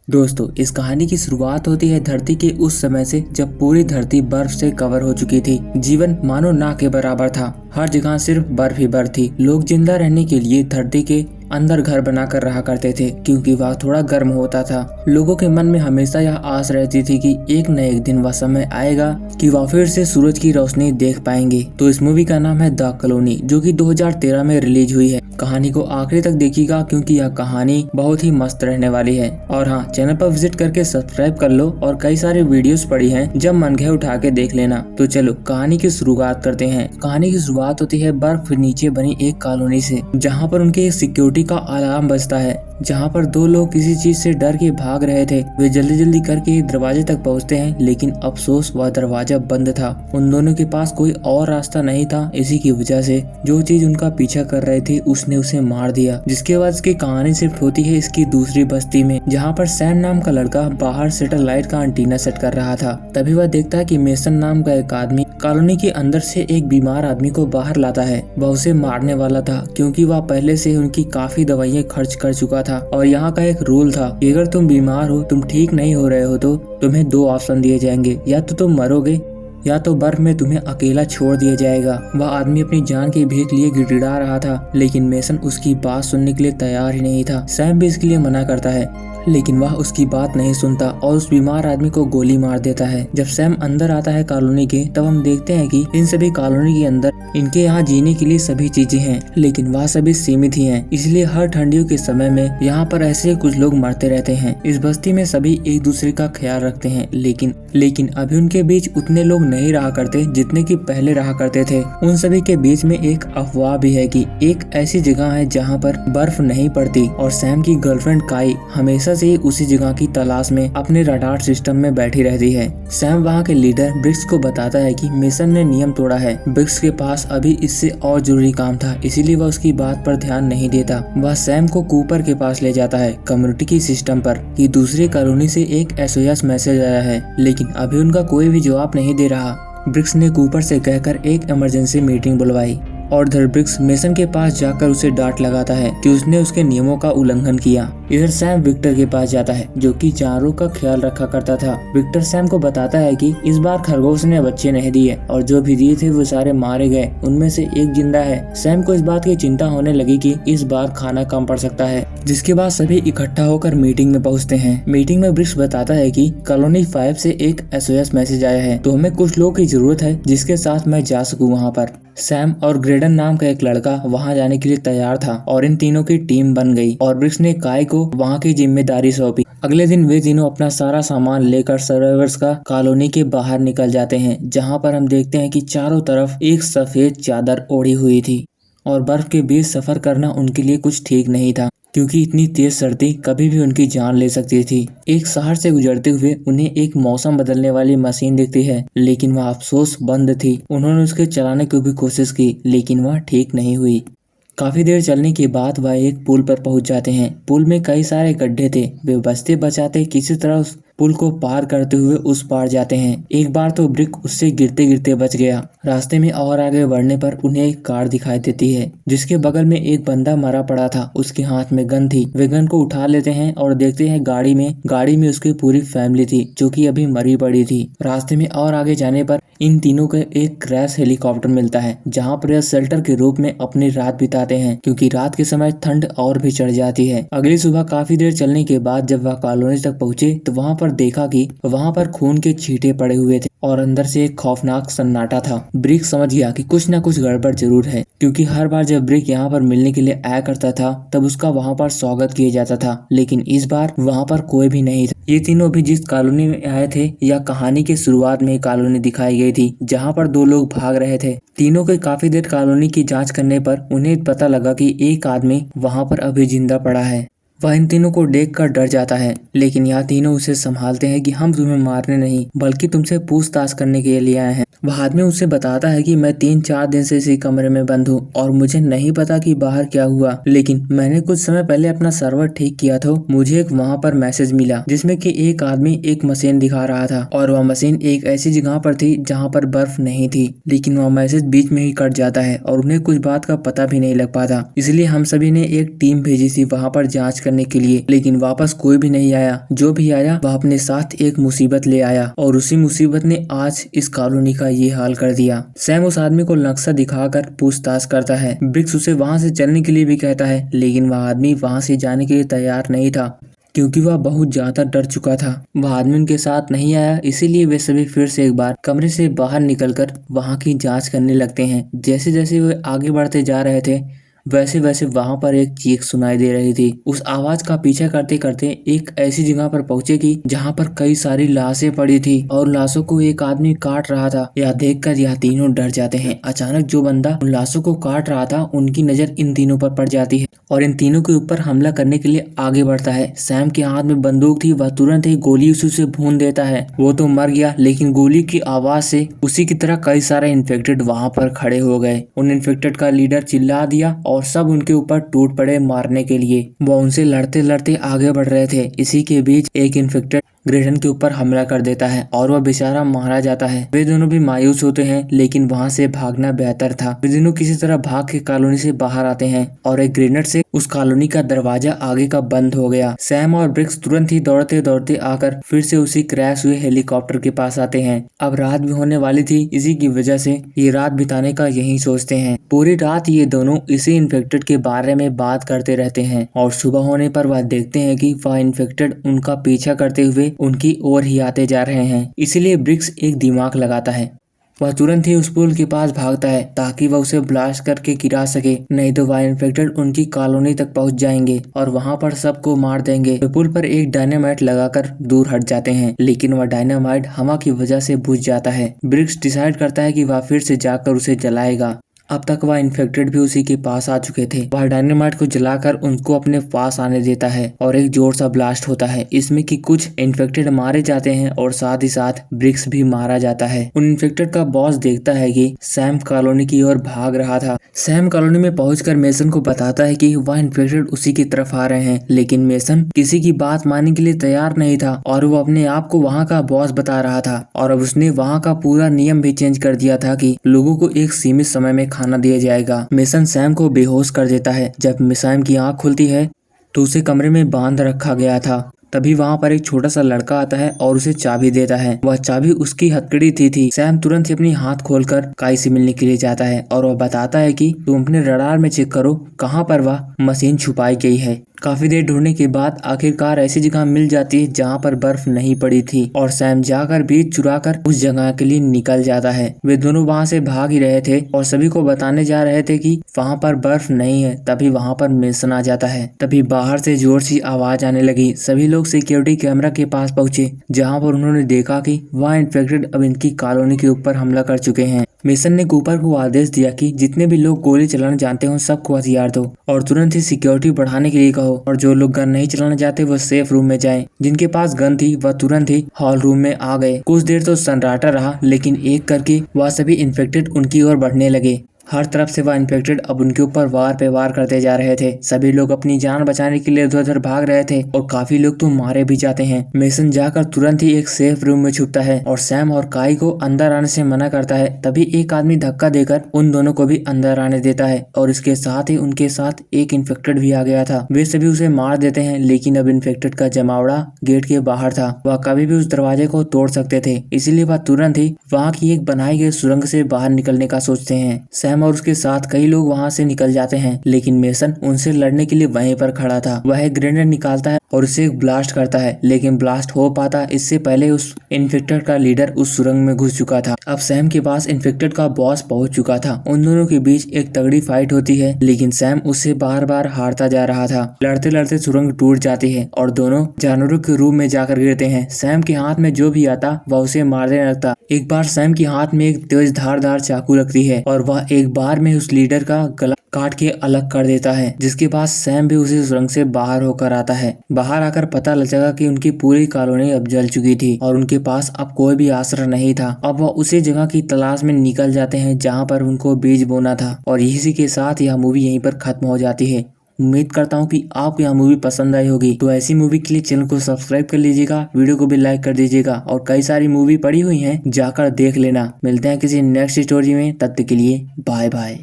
दोस्तों, इस कहानी की शुरुआत होती है धरती के उस समय से जब पूरी धरती बर्फ से कवर हो चुकी थी। जीवन मानो ना के बराबर था। हर जगह सिर्फ बर्फ ही बर्फ थी। लोग जिंदा रहने के लिए धरती के अंदर घर बनाकर रहा करते थे क्योंकि वह थोड़ा गर्म होता था। लोगों के मन में हमेशा यह आस रहती थी कि एक न एक दिन वह समय आएगा कि वह फिर से सूरज की रोशनी देख पाएंगे। तो इस मूवी का नाम है द कॉलोनी, जो कि 2013 में रिलीज हुई है। कहानी को आखिरी तक देखिएगा क्योंकि यह कहानी बहुत ही मस्त रहने वाली है। और हाँ, चैनल पर विजिट करके सब्सक्राइब कर लो और कई सारे वीडियोस पड़ी हैं, जब मन गए उठा के देख लेना। तो चलो कहानी की शुरुआत करते हैं। कहानी की शुरुआत होती है बर्फ नीचे बनी एक कॉलोनी से, जहाँ पर उनके एक सिक्योरिटी का अलार्म बजता है। जहाँ पर दो लोग किसी चीज से डर के भाग रहे थे। वे जल्दी जल्दी करके दरवाजे तक पहुँचते हैं, लेकिन अफसोस वह दरवाजा बंद था। उन दोनों के पास कोई और रास्ता नहीं था। इसी की वजह से जो चीज उनका पीछा कर रहे थे उसने उसे मार दिया। जिसके बाद इसकी कहानी शिफ्ट होती है इसकी दूसरी बस्ती में, जहाँ पर सैम नाम का लड़का बाहर सैटेलाइट का एंटीना सेट कर रहा था। तभी वह देखता है कि मेसन नाम का एक आदमी कॉलोनी के अंदर से एक बीमार आदमी को बाहर लाता है। वह उसे मारने वाला था क्योंकि वह पहले से उनकी काफी दवाइयाँ खर्च कर चुका था। और यहाँ का एक रूल था कि अगर तुम बीमार हो, तुम ठीक नहीं हो रहे हो, तो तुम्हें दो ऑप्शन दिए जाएंगे, या तो तुम मरोगे या तो बर्फ में तुम्हें अकेला छोड़ दिया जाएगा। वह आदमी अपनी जान की भीख लिए गिड़गिड़ा रहा था, लेकिन मेसन उसकी बात सुनने के लिए तैयार ही नहीं था। सैम भी इसके लिए मना करता है, लेकिन वह उसकी बात नहीं सुनता और उस बीमार आदमी को गोली मार देता है। जब सैम अंदर आता है कॉलोनी के, तब हम देखते हैं कि इन सभी कॉलोनी के अंदर इनके यहाँ जीने के लिए सभी चीजें हैं, लेकिन वह सभी सीमित ही हैं। इसलिए हर ठंडियों के समय में यहाँ पर ऐसे कुछ लोग मरते रहते हैं। इस बस्ती में सभी एक दूसरे का ख्याल रखते हैं, लेकिन अभी उनके बीच उतने लोग नहीं रहा करते जितने की पहले रहा करते थे। उन सभी के बीच में एक अफवाह भी है कि एक ऐसी जगह है जहाँ पर बर्फ नहीं पड़ती, और सैम की गर्लफ्रेंड काई हमेशा से ही उसी जगह की तलाश में अपने रडार सिस्टम में बैठी रहती है। सैम वहाँ के लीडर ब्रिक्स को बताता है कि मेसन ने नियम तोड़ा है। ब्रिक्स के पास अभी इससे और जरूरी काम था, इसीलिए वह उसकी बात पर ध्यान नहीं देता। वह सैम को कूपर के पास ले जाता है, कम्युनिटी की सिस्टम पर, कि दूसरी कॉलोनी से एक SOS मैसेज आया है, लेकिन अभी उनका कोई भी जवाब नहीं दे रहा। ब्रिक्स ने कूपर से कहकर एक इमरजेंसी मीटिंग बुलवाई और इधर ब्रिक्स मेसन के पास जाकर उसे डांट लगाता है कि उसने उसके नियमों का उल्लंघन किया। इधर सैम विक्टर के पास जाता है, जो कि जानवरों का ख्याल रखा करता था। विक्टर सैम को बताता है कि इस बार खरगोश ने बच्चे नहीं दिए और जो भी दिए थे वो सारे मारे गए, उनमें से एक जिंदा है। सैम को इस बात की चिंता होने लगी कि इस बार खाना कम पड़ सकता है, जिसके बाद सभी इकट्ठा होकर मीटिंग में पहुँचते हैं। मीटिंग में ब्रिक्स बताता है कि कॉलोनी 5 से एक SOS मैसेज आया है, तो हमें कुछ लोगों की जरूरत है जिसके साथ मैं जा सकूँ वहाँ पर। सैम और ग्रेडन नाम का एक लड़का वहां जाने के लिए तैयार था और इन तीनों की टीम बन गई और ब्रिक्स ने काय को वहां की जिम्मेदारी सौंपी। अगले दिन वे तीनों अपना सारा सामान लेकर सर्वाइवर्स का कॉलोनी के बाहर निकल जाते हैं, जहां पर हम देखते हैं कि चारों तरफ एक सफेद चादर ओढ़ी हुई थी और बर्फ के बीच सफर करना उनके लिए कुछ ठीक नहीं था, क्योंकि इतनी तेज सर्दी कभी भी उनकी जान ले सकती थी। एक शहर से गुजरते हुए उन्हें एक मौसम बदलने वाली मशीन दिखती है, लेकिन वह अफसोस बंद थी। उन्होंने उसके चलाने की भी कोशिश की, लेकिन वह ठीक नहीं हुई। काफी देर चलने के बाद वह एक पुल पर पहुंच जाते हैं। पुल में कई सारे गड्ढे थे। वे बचते बचाते किसी तरह उस पुल को पार करते हुए उस पार जाते हैं। एक बार तो ब्रिक उससे गिरते गिरते बच गया। रास्ते में और आगे बढ़ने पर उन्हें एक कार दिखाई देती है, जिसके बगल में एक बंदा मरा पड़ा था। उसके हाथ में गन थी। वे गन को उठा लेते हैं और देखते हैं गाड़ी में उसकी पूरी फैमिली थी, जो कि अभी मरी पड़ी थी। रास्ते में और आगे जाने पर इन तीनों को एक क्रैश हेलीकॉप्टर मिलता है, जहाँ पर यह शेल्टर के रूप में अपनी रात बिताते हैं, क्योंकि रात के समय ठंड और भी चढ़ जाती है। अगली सुबह काफी देर चलने के बाद जब वह कॉलोनी तक पहुंचे, तो वहाँ पर देखा कि वहाँ पर खून के छींटे पड़े हुए थे और अंदर से एक खौफनाक सन्नाटा था। ब्रिक समझ गया कि कुछ न कुछ गड़बड़ जरूर है, क्योंकि हर बार जब ब्रिक यहाँ पर मिलने के लिए आया करता था तब उसका वहाँ पर स्वागत किया जाता था, लेकिन इस बार वहाँ पर कोई भी नहीं था। ये तीनों भी जिस कॉलोनी में आए थे, या कहानी के शुरुआत में कॉलोनी दिखाई गई थी जहाँ पर दो लोग भाग रहे थे। तीनों के काफी देर कॉलोनी की जांच करने पर उन्हें पता लगा कि एक आदमी वहाँ पर अभी जिंदा पड़ा है। वह इन तीनों को देखकर डर जाता है, लेकिन यह तीनों उसे संभालते हैं कि हम तुम्हें मारने नहीं बल्कि तुमसे पूछताछ करने के लिए आए हैं। वह आदमी उसे बताता है कि मैं 3-4 दिन से इसी कमरे में बंद हूँ और मुझे नहीं पता कि बाहर क्या हुआ, लेकिन मैंने कुछ समय पहले अपना सर्वर ठीक किया था। मुझे एक वहाँ पर मैसेज मिला जिसमें कि एक आदमी एक मशीन दिखा रहा था और वह मशीन एक ऐसी जगह पर थी जहाँ पर बर्फ नहीं थी, लेकिन वह मैसेज बीच में ही कट जाता है और उन्हें कुछ बात का पता भी नहीं लग पाता। इसलिए हम सभी ने एक टीम भेजी थी वहाँ पर जाँच करने के लिए, लेकिन वापस कोई भी नहीं आया। जो भी आया वह अपने साथ एक मुसीबत ले आया और उसी मुसीबत ने आज इस कॉलोनी का ये हाल कर दिया। सैम उस आदमी को नक्शा दिखाकर पूछताछ करता है। ब्रिक्स उसे वहाँ से चलने के लिए भी कहता है, लेकिन वह आदमी वहाँ से जाने के लिए तैयार नहीं था क्योंकि वह बहुत ज्यादा डर चुका था। वह आदमी उनके साथ नहीं आया, इसीलिए वे सभी फिर से एक बार कमरे से बाहर निकलकर वहाँ की जांच करने लगते हैं। जैसे जैसे वे आगे बढ़ते जा रहे थे वैसे वैसे वहां पर एक चीख सुनाई दे रही थी। उस आवाज का पीछा करते करते एक ऐसी जगह पर पहुंचे कि जहां पर कई सारी लाशें पड़ी थी और लाशों को एक आदमी काट रहा था। यह देखकर यह तीनों डर जाते हैं। अचानक जो बंदा उन लाशों को काट रहा था उनकी नजर इन तीनों पर पड़ जाती है और इन तीनों के ऊपर हमला करने के लिए आगे बढ़ता है। सैम के हाथ में बंदूक थी, वह तुरंत ही गोली उसे भून देता है। वो तो मर गया, लेकिन गोली की आवाज से उसी की तरह कई सारे इन्फेक्टेड वहां पर खड़े हो गए। उन इन्फेक्टेड का लीडर चिल्ला दिया और सब उनके ऊपर टूट पड़े मारने के लिए। वो उनसे लड़ते लड़ते आगे बढ़ रहे थे। इसी के बीच एक इन्फेक्टेड ग्रेडन के ऊपर हमला कर देता है और वह बेचारा मारा जाता है। वे दोनों भी मायूस होते हैं, लेकिन वहाँ से भागना बेहतर था। वे दोनों किसी तरह भाग के कॉलोनी से बाहर आते हैं और एक ग्रेनेड से उस कॉलोनी का दरवाजा आगे का बंद हो गया। सैम और ब्रिक्स तुरंत ही दौड़ते दौड़ते आकर फिर से उसी क्रैश हुए हेलीकॉप्टर के पास आते हैं। अब रात भी होने वाली थी, इसी की वजह से ये रात बिताने का यही सोचते हैं। पूरी रात ये दोनों इसी इन्फेक्टेड के बारे में बात करते रहते हैं और सुबह होने पर वह देखते हैं कि वह इन्फेक्टेड उनका पीछा करते हुए उनकी ओर ही आते जा रहे हैं। इसलिए ब्रिक्स एक दिमाग लगाता है। वह तुरंत ही उस पुल के पास भागता है ताकि वह उसे ब्लास्ट करके गिरा सके, नहीं तो वह इन्फेक्टेड उनकी कॉलोनी तक पहुंच जाएंगे और वहां पर सबको मार देंगे। वे पुल पर एक डायनामाइट लगाकर दूर हट जाते हैं, लेकिन वह डायनामाइट हवा की वजह से बुझ जाता है। ब्रिक्स डिसाइड करता है कि वह फिर से जाकर उसे जलाएगा। अब तक वह इन्फेक्टेड भी उसी के पास आ चुके थे। वह डायनामाइट को जलाकर उनको अपने पास आने देता है और एक जोर सा ब्लास्ट होता है। इसमें कि कुछ इन्फेक्टेड मारे जाते हैं और साथ ही साथ ब्रिक्स भी मारा जाता है। उन इन्फेक्टेड का बॉस देखता है कि सैम कॉलोनी की ओर भाग रहा था। सैम कॉलोनी में पहुंचकर मेसन को बताता है कि वह इन्फेक्टेड उसी की तरफ आ रहे हैं, लेकिन मेसन किसी की बात मानने के लिए तैयार नहीं था और वो अपने आप को वहाँ का बॉस बता रहा था। और अब उसने वहाँ का पूरा नियम भी चेंज कर दिया था कि लोगों को एक सीमित समय में खाना दिया जाएगा। मेसन सैम को बेहोश कर देता है। जब सैम की आंख खुलती है तो उसे कमरे में बांध रखा गया था। तभी वहाँ पर एक छोटा सा लड़का आता है और उसे चाबी देता है। वह चाबी उसकी हथकड़ी थी। सैम तुरंत ही अपनी हाथ खोलकर काई से मिलने के लिए जाता है और वह बताता है कि तुम अपने रडार में चेक करो कहाँ पर वह मशीन छुपाई गई है। काफी देर ढूंढने के बाद आखिरकार ऐसी जगह मिल जाती है जहाँ पर बर्फ नहीं पड़ी थी और सैम जाकर बीज चुराकर उस जगह के लिए निकल जाता है। वे दोनों वहाँ से भाग ही रहे थे और सभी को बताने जा रहे थे कि वहाँ पर बर्फ नहीं है। तभी वहाँ पर मेसन आ जाता है। तभी बाहर से जोर सी आवाज आने लगी। सभी लोग सिक्योरिटी कैमरा के पास पहुंचे, जहाँ पर उन्होंने देखा कि वह इन्फेक्टेड अब इनकी कॉलोनी के ऊपर हमला कर चुके हैं। मेसन ने कूपर को आदेश दिया कि जितने भी लोग गोली चलाना जानते हो सबको हथियार दो और तुरंत ही सिक्योरिटी बढ़ाने के लिए कहो, और जो लोग गन नहीं चलाना चाहते वो सेफ रूम में जाएं। जिनके पास गन थी वह तुरंत ही हॉल रूम में आ गए। कुछ देर तो सन्नाटा रहा, लेकिन एक करके वह सभी इन्फेक्टेड उनकी ओर बढ़ने लगे। हर तरफ से वह इन्फेक्टेड अब उनके ऊपर वार पे वार करते जा रहे थे। सभी लोग अपनी जान बचाने के लिए इधर-उधर भाग रहे थे और काफी लोग तो मारे भी जाते हैं। मेसन जाकर तुरंत ही एक सेफ रूम में छुपता है और सैम और काई को अंदर आने से मना करता है। तभी एक आदमी धक्का देकर उन दोनों को भी अंदर आने देता है और इसके साथ ही उनके साथ एक इन्फेक्टेड भी आ गया था। वे सभी उसे मार देते हैं, लेकिन अब इन्फेक्टेड का जमावड़ा गेट के बाहर था। वह कभी भी उस दरवाजे को तोड़ सकते थे, इसीलिए वह तुरंत ही वहाँ की एक बनाई गई सुरंग से बाहर निकलने का सोचते हैं। सैम और उसके साथ कई लोग वहां से निकल जाते हैं, लेकिन मेसन उनसे लड़ने के लिए वहीं पर खड़ा था। वह एक ग्रेनेड निकालता है और उसे एक ब्लास्ट करता है, लेकिन ब्लास्ट हो पाता इससे पहले उस इन्फेक्टेड का लीडर उस सुरंग में घुस चुका था। अब सैम के पास इन्फेक्टेड का बॉस पहुंच चुका था। उन दोनों के बीच एक तगड़ी फाइट होती है, लेकिन सैम उससे बार बार हारता जा रहा था। लड़ते लड़ते सुरंग टूट जाती है और दोनों जानवरों के रूप में जाकर गिरते हैं। सैम के हाथ में जो भी आता वह उसे मारने लगता। एक बार सैम के हाथ में एक तेज धारदार चाकू लगती है और वह एक बार में उस लीडर का गला काट के अलग कर देता है, जिसके बाद सैम भी उसी सुरंग से बाहर होकर आता है। बाहर आकर पता लगा कि उनकी पूरी कॉलोनी अब जल चुकी थी और उनके पास अब कोई भी आश्रय नहीं था। अब वह उसी जगह की तलाश में निकल जाते हैं जहाँ पर उनको बीज बोना था और इसी के साथ यह मूवी यहीं पर खत्म हो जाती है। उम्मीद करता हूँ कि आपको यह मूवी पसंद आई होगी। तो ऐसी मूवी के लिए चैनल को सब्सक्राइब कर लीजिएगा, वीडियो को भी लाइक कर दीजिएगा और कई सारी मूवी पड़ी हुई हैं जाकर देख लेना। मिलते हैं किसी नेक्स्ट स्टोरी में, तब तक के लिए बाय बाय।